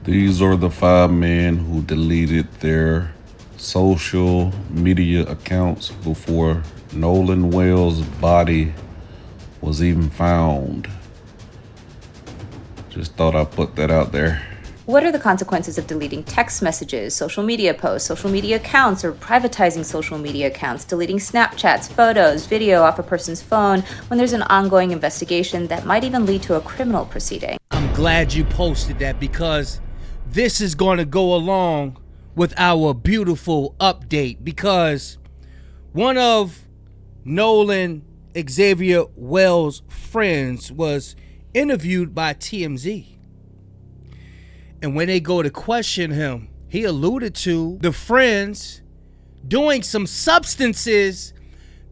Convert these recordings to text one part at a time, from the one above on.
These are the 5 men who deleted their social media accounts before Nolan Wells' body was even found. Just thought I'd put that out there. What are the consequences of deleting text messages, social media posts, social media accounts, or privatizing social media accounts, deleting Snapchats, photos, video off a person's phone when there's an ongoing investigation that might even lead to a criminal proceeding? I'm glad you posted that because this is going to go along with our beautiful update, because one of Nolan Xavier Wells' friends was interviewed by TMZ. And when they go to question him, he alluded to the friends doing some substances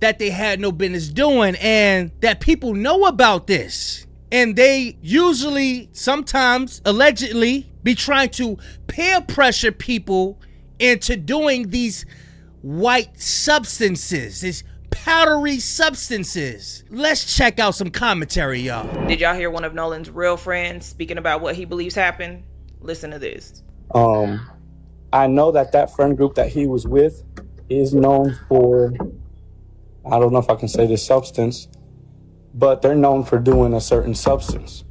that they had no business doing, and that people know about this. And they usually, sometimes, allegedly, be trying to peer pressure people into doing these white substances, these powdery substances. Let's check out some commentary, y'all. Did y'all hear one of Nolan's real friends speaking about what he believes happened? Listen to this. I know that friend group that he was with is known for, I don't know if I can say this substance, but they're known for doing a certain substance.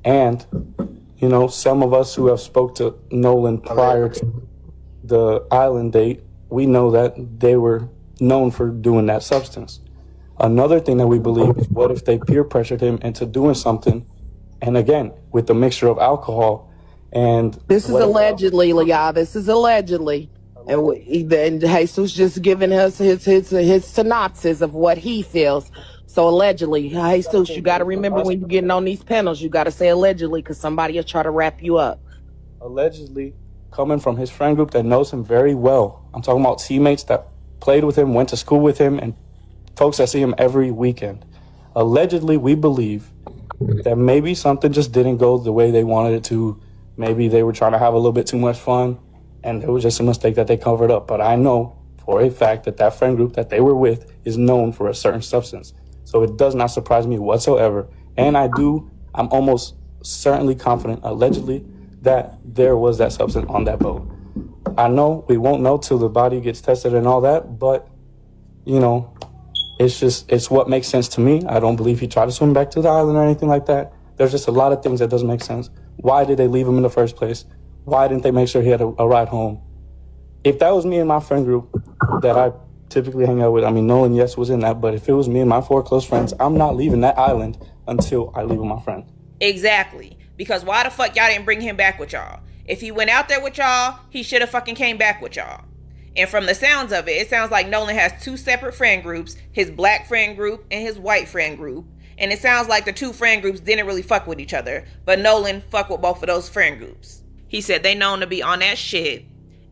And, you know, some of us who have spoke to Nolan prior to the island date, we know that they were known for doing that substance. Another thing that we believe is, what if they peer pressured him into doing something, and again, with the mixture of alcohol and... This is allegedly, y'all. This is allegedly. And Jesus just giving us his synopsis of what he feels. So allegedly, Jesus, you got to remember when you're getting on these panels, you got to say allegedly, because somebody will try to wrap you up. Allegedly, coming from his friend group that knows him very well. I'm talking about teammates that played with him, went to school with him, and folks that see him every weekend. Allegedly, we believe that maybe something just didn't go the way they wanted it to. Maybe they were trying to have a little bit too much fun, and it was just a mistake that they covered up. But I know for a fact that that friend group that they were with is known for a certain substance. So it does not surprise me whatsoever. And I'm almost certainly confident, allegedly, that there was that substance on that boat. I know we won't know till the body gets tested and all that, but, you know, it's what makes sense to me. I don't believe he tried to swim back to the island or anything like that. There's just a lot of things that doesn't make sense. Why did they leave him in the first place? Why didn't they make sure he had a ride home? If that was me and my friend group that I typically hang out with, I mean, Nolan, yes, was in that, but if it was me and my 4 close friends, I'm not leaving that island until I leave with my friend. Exactly. Because why the fuck y'all didn't bring him back with y'all? If he went out there with y'all, he should have fucking came back with y'all. And from the sounds of it, it sounds like Nolan has 2 separate friend groups, his black friend group and his white friend group. And it sounds like the 2 friend groups didn't really fuck with each other, but Nolan fucked with both of those friend groups. He said they known to be on that shit,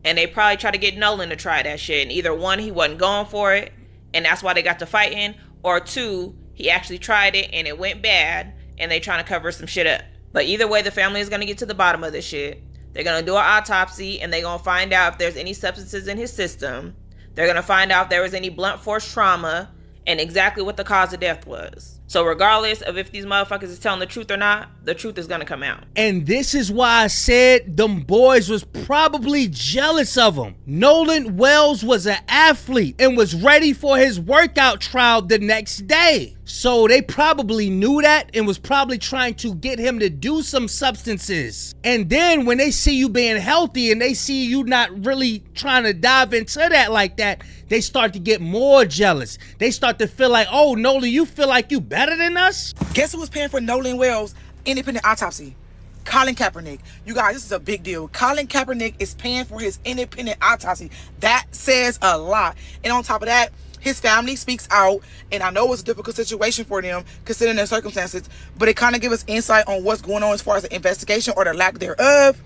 and they probably tried to get Nolan to try that shit. And either 1, he wasn't going for it, and that's why they got to fighting, or 2, he actually tried it and it went bad, and they trying to cover some shit up. But either way, the family is going to get to the bottom of this shit. They're going to do an autopsy, and they're going to find out if there's any substances in his system. They're going to find out if there was any blunt force trauma and exactly what the cause of death was. So regardless of if these motherfuckers is telling the truth or not, the truth is going to come out. And this is why I said them boys was probably jealous of him. Nolan Wells was an athlete and was ready for his workout trial the next day. So they probably knew that and was probably trying to get him to do some substances. And then when they see you being healthy and they see you not really trying to dive into that like that, they start to get more jealous. They start to feel like, oh, Nolan, you feel like you better than us? Guess who was paying for Nolan Wells' independent autopsy? Colin Kaepernick. You guys, this is a big deal. Colin Kaepernick is paying for his independent autopsy. That says a lot. And on top of that, his family speaks out, and I know it's a difficult situation for them considering their circumstances, but it kind of gives us insight on what's going on as far as the investigation or the lack thereof.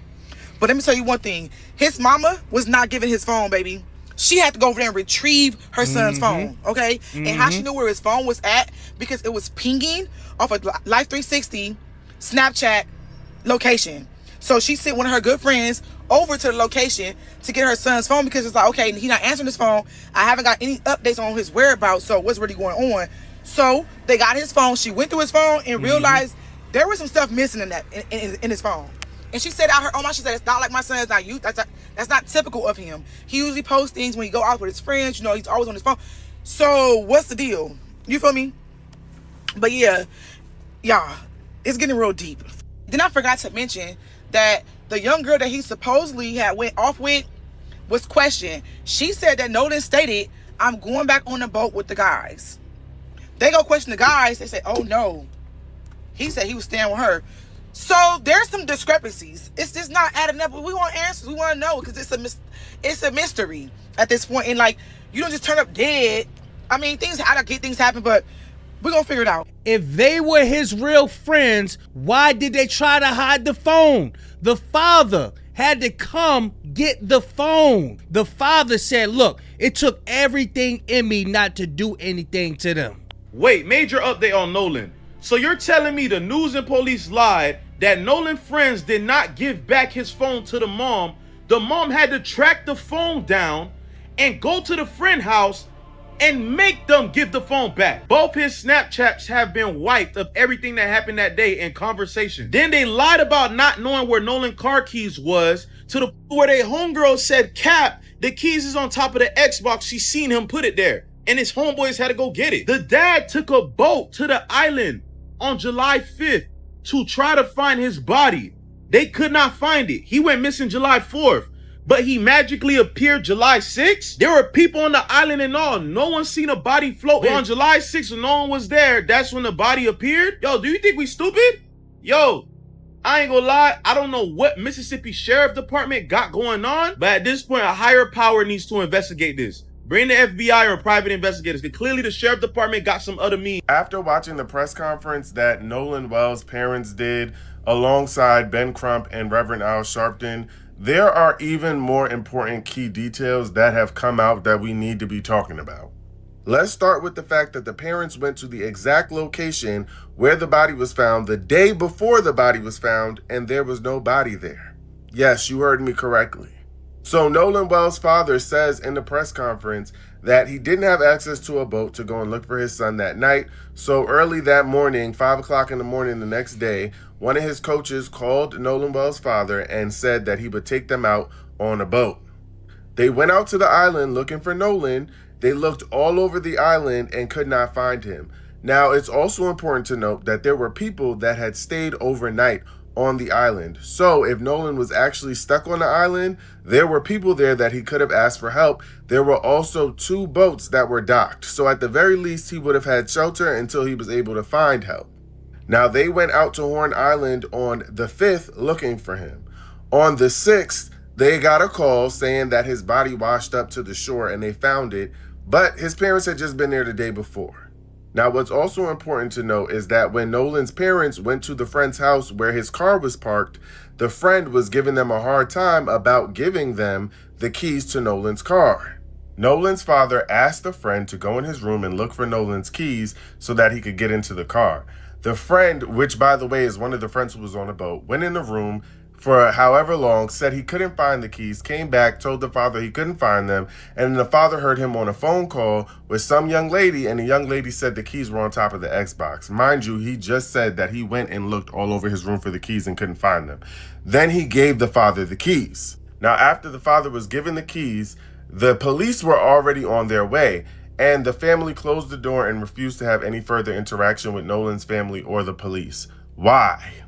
But let me tell you one thing. His mama was not giving his phone, baby. She had to go over there and retrieve her son's phone, okay? And how she knew where his phone was at, because it was pinging off of Life 360 Snapchat location. So she sent one of her good friends over to the location to get her son's phone, because it's like, okay, he's not answering his phone. I haven't got any updates on his whereabouts, so what's really going on? So they got his phone. She went through his phone and realized there was some stuff missing in that in his phone. And she said out her own mouth, she said, it's not like my son, it's not you. That's not typical of him. He usually posts things when he go out with his friends. You know, he's always on his phone. So what's the deal? You feel me? But yeah, y'all, it's getting real deep. Then I forgot to mention that the young girl that he supposedly had went off with was questioned. She said that Nolan stated, I'm going back on the boat with the guys. They go question the guys. They say, oh no. He said he was staying with her. So there's some discrepancies. It's just not adding up. We want answers. We want to know because it's a mystery at this point. And like, you don't just turn up dead. I mean, things happen, but we're going to figure it out. If they were his real friends, why did they try to hide the phone? The father had to come get the phone. The father said, look, it took everything in me not to do anything to them. Wait, major update on Nolan. So you're telling me the news and police lied that Nolan friends did not give back his phone to the mom. The mom had to track the phone down and go to the friend house and make them give the phone back. Both his Snapchats have been wiped of everything that happened that day in conversation. Then they lied about not knowing where Nolan car keys was to the point where they homegirl said, Cap, the keys is on top of the Xbox. She seen him put it there. And his homeboys had to go get it. The dad took a boat to the island on July 5th to try to find his body. They could not find it. He went missing July 4th. But he magically appeared July 6th? There were people on the island and all. No one seen a body float. But on July 6th when no one was there, that's when the body appeared? Yo, do you think we stupid? Yo, I ain't gonna lie. I don't know what Mississippi Sheriff Department got going on. But at this point, a higher power needs to investigate this. Bring the FBI or private investigators. Because clearly the Sheriff Department got some other means. After watching the press conference that Nolan Wells' parents did alongside Ben Crump and Reverend Al Sharpton, there are even more important key details that have come out that we need to be talking about. Let's start with the fact that the parents went to the exact location where the body was found the day before the body was found, and there was no body there. Yes, you heard me correctly. So Nolan Wells' father says in the press conference that he didn't have access to a boat to go and look for his son that night. So early that morning, 5 o'clock in the morning the next day, one of his coaches called Nolan Wells' father and said that he would take them out on a boat. They went out to the island looking for Nolan. They looked all over the island and could not find him. Now, it's also important to note that there were people that had stayed overnight on the island. So if Nolan was actually stuck on the island, there were people there that he could have asked for help. There were also 2 boats that were docked. So at the very least, he would have had shelter until he was able to find help. Now, they went out to Horn Island on the 5th looking for him. On the 6th, they got a call saying that his body washed up to the shore and they found it, but his parents had just been there the day before. Now, what's also important to note is that when Nolan's parents went to the friend's house where his car was parked, the friend was giving them a hard time about giving them the keys to Nolan's car. Nolan's father asked the friend to go in his room and look for Nolan's keys so that he could get into the car. The friend, which by the way is one of the friends who was on the boat, went in the room for however long, said he couldn't find the keys, came back, told the father he couldn't find them, and the father heard him on a phone call with some young lady, and the young lady said the keys were on top of the Xbox. Mind you, he just said that he went and looked all over his room for the keys and couldn't find them. Then he gave the father the keys. Now, after the father was given the keys, the police were already on their way, and the family closed the door and refused to have any further interaction with Nolan's family or the police. Why?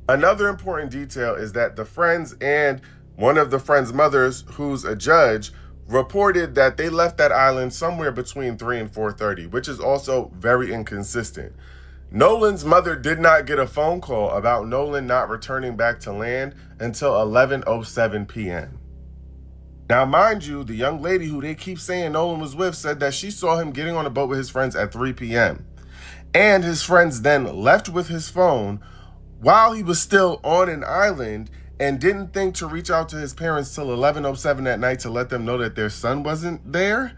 Another important detail is that the friends and one of the friends' mothers, who's a judge, reported that they left that island somewhere between 3 and 4:30, which is also very inconsistent. Nolan's mother did not get a phone call about Nolan not returning back to land until 11:07 p.m. Now, mind you, the young lady who they keep saying Nolan was with said that she saw him getting on a boat with his friends at 3 p.m. And his friends then left with his phone while he was still on an island and didn't think to reach out to his parents till 11:07 at night to let them know that their son wasn't there.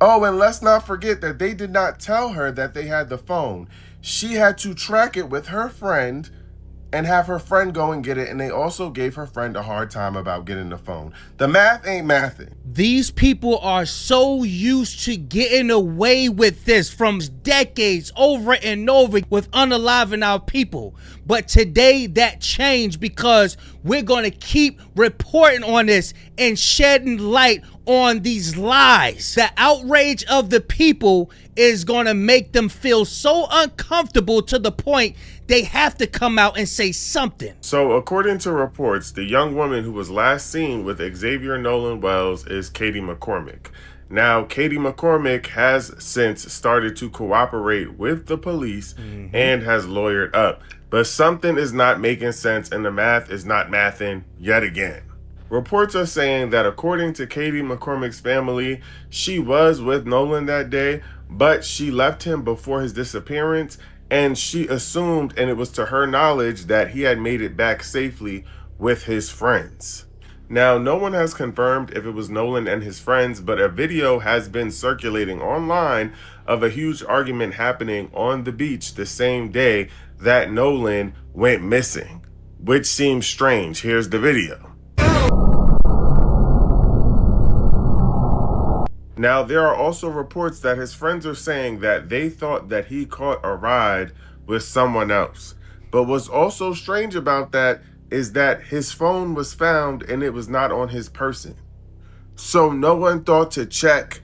Oh, and let's not forget that they did not tell her that they had the phone. She had to track it with her friend and have her friend go and get it, and they also gave her friend a hard time about getting the phone. The math ain't mathing. These people are so used to getting away with this from decades over and over with unaliving our people. But today that changed because we're going to keep reporting on this and shedding light on these lies. The outrage of the people is going to make them feel so uncomfortable to the point they have to come out and say something. So according to reports, the young woman who was last seen with Xavier Nolan Wells is Katie McCormick. Now, Katie McCormick has since started to cooperate with the police and has lawyered up. But something is not making sense and the math is not mathing yet again. Reports are saying that according to Katie McCormick's family, she was with Nolan that day, but she left him before his disappearance, and she assumed, and it was to her knowledge, that he had made it back safely with his friends. Now, no one has confirmed if it was Nolan and his friends, but a video has been circulating online of a huge argument happening on the beach the same day that Nolan went missing, which seems strange. Here's the video. Now, there are also reports that his friends are saying that they thought that he caught a ride with someone else. But what's also strange about that is that his phone was found and it was not on his person. So no one thought to check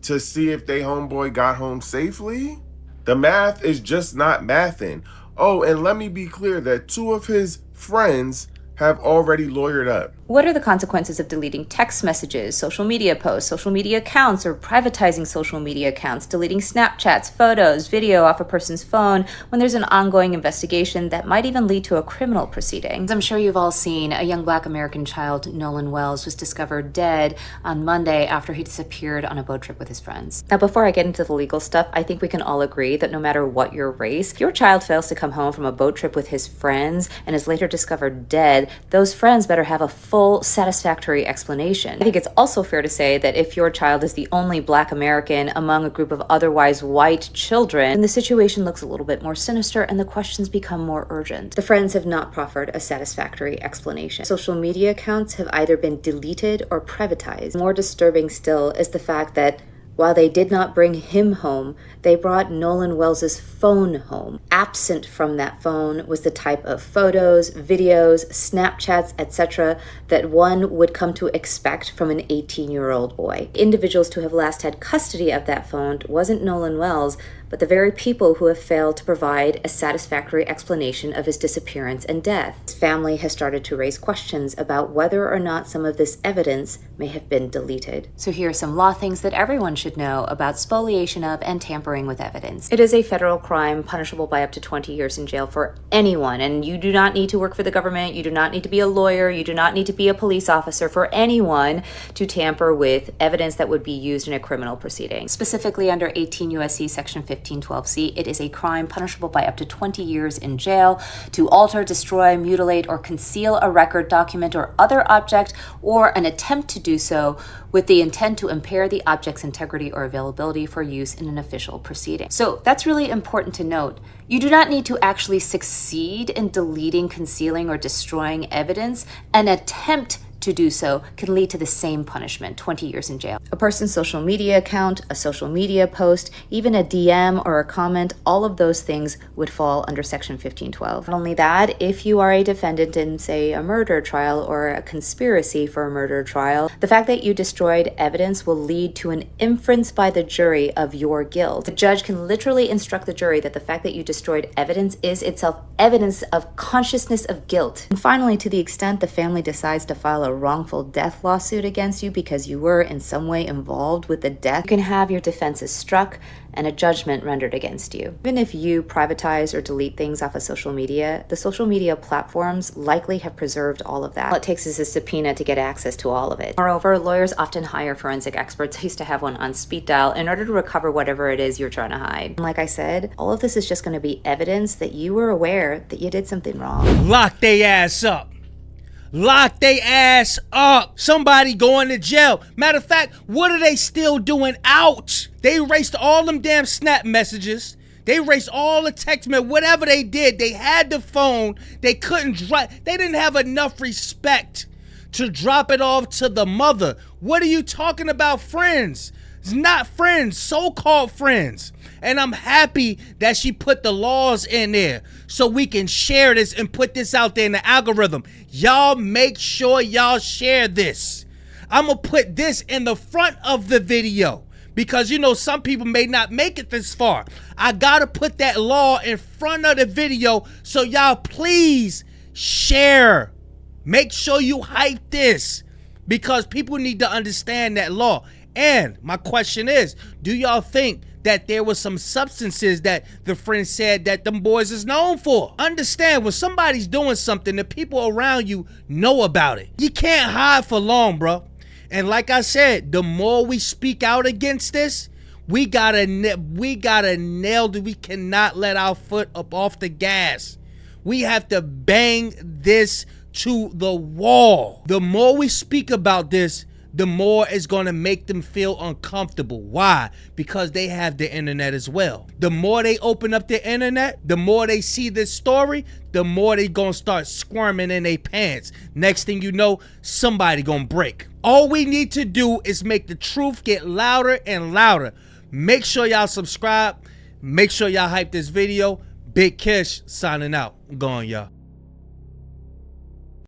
to see if they homeboy got home safely? The math is just not mathing. Oh, and let me be clear that two of his friends have already lawyered up. What are the consequences of deleting text messages, social media posts, social media accounts, or privatizing social media accounts, deleting Snapchats, photos, video off a person's phone when there's an ongoing investigation that might even lead to a criminal proceeding? As I'm sure you've all seen, a young Black American child, Nolan Wells, was discovered dead on Monday after he disappeared on a boat trip with his friends. Now, before I get into the legal stuff, I think we can all agree that no matter what your race, if your child fails to come home from a boat trip with his friends and is later discovered dead, those friends better have a full, satisfactory explanation. I think it's also fair to say that if your child is the only Black American among a group of otherwise white children, then the situation looks a little bit more sinister and the questions become more urgent. The friends have not proffered a satisfactory explanation. Social media accounts have either been deleted or privatized. More disturbing still is the fact that while they did not bring him home, they brought Nolan Wells's phone home. Absent from that phone was the type of photos, videos, Snapchats, etc. that one would come to expect from an 18-year-old boy. Individuals to have last had custody of that phone wasn't Nolan Wells, but the very people who have failed to provide a satisfactory explanation of his disappearance and death. His family has started to raise questions about whether or not some of this evidence may have been deleted. So here are some law things that everyone should know about spoliation of and tampering with evidence. It is a federal crime punishable by up to 20 years in jail for anyone, and you do not need to work for the government, you do not need to be a lawyer, you do not need to be a police officer for anyone to tamper with evidence that would be used in a criminal proceeding. Specifically under 18 U.S.C. Section 1512C, it is a crime punishable by up to 20 years in jail to alter, destroy, mutilate, or conceal a record, document, or other object, or an attempt to do so with the intent to impair the object's integrity or availability for use in an official proceeding. So that's really important to note. You do not need to actually succeed in deleting, concealing, or destroying evidence. An attempt to do so can lead to the same punishment, 20 years in jail. A person's social media account, a social media post, even a DM or a comment, all of those things would fall under Section 1512. Not only that, if you are a defendant in, say, a murder trial or a conspiracy for a murder trial, the fact that you destroyed evidence will lead to an inference by the jury of your guilt. The judge can literally instruct the jury that the fact that you destroyed evidence is itself evidence of consciousness of guilt. And finally, to the extent the family decides to file a wrongful death lawsuit against you because you were in some way involved with the death, you can have your defenses struck and a judgment rendered against you. Even if you privatize or delete things off of social media, the social media platforms likely have preserved all of that. All it takes is a subpoena to get access to all of it. Moreover, lawyers often hire forensic experts. I used to have one on speed dial in order to recover whatever it is you're trying to hide. And like I said, all of this is just going to be evidence that you were aware that you did something wrong. Lock they ass up. Lock they ass up. Somebody going to jail. Matter of fact, what are they still doing out? They erased all them damn snap messages. They erased all the text messages, whatever they did. They had the phone. They couldn't drop. They didn't have enough respect to drop it off to the mother. What are you talking about, friends? It's not friends, so-called friends. And I'm happy that she put the laws in there so we can share this and put this out there in the algorithm. Y'all make sure y'all share this. I'm gonna put this in the front of the video because, you know, some people may not make it this far. I gotta put that law in front of the video, so y'all please share. Make sure you hype this because people need to understand that law. And my question is, do y'all think that there was some substances that the friend said that them boys is known for? Understand, when somebody's doing something, the people around you know about it. You can't hide for long, bro. And like I said, the more we speak out against this, we gotta nail it. We cannot let our foot up off the gas. We have to bang this to the wall. The more we speak about this, the more it's going to make them feel uncomfortable. Why? Because they have the internet as well. The more they open up the internet, the more they see this story, the more they going to start squirming in their pants. Next thing you know, somebody going to break. All we need to do is make the truth get louder and louder. Make sure y'all subscribe. Make sure y'all hype this video. Big Kish signing out. I'm going, y'all.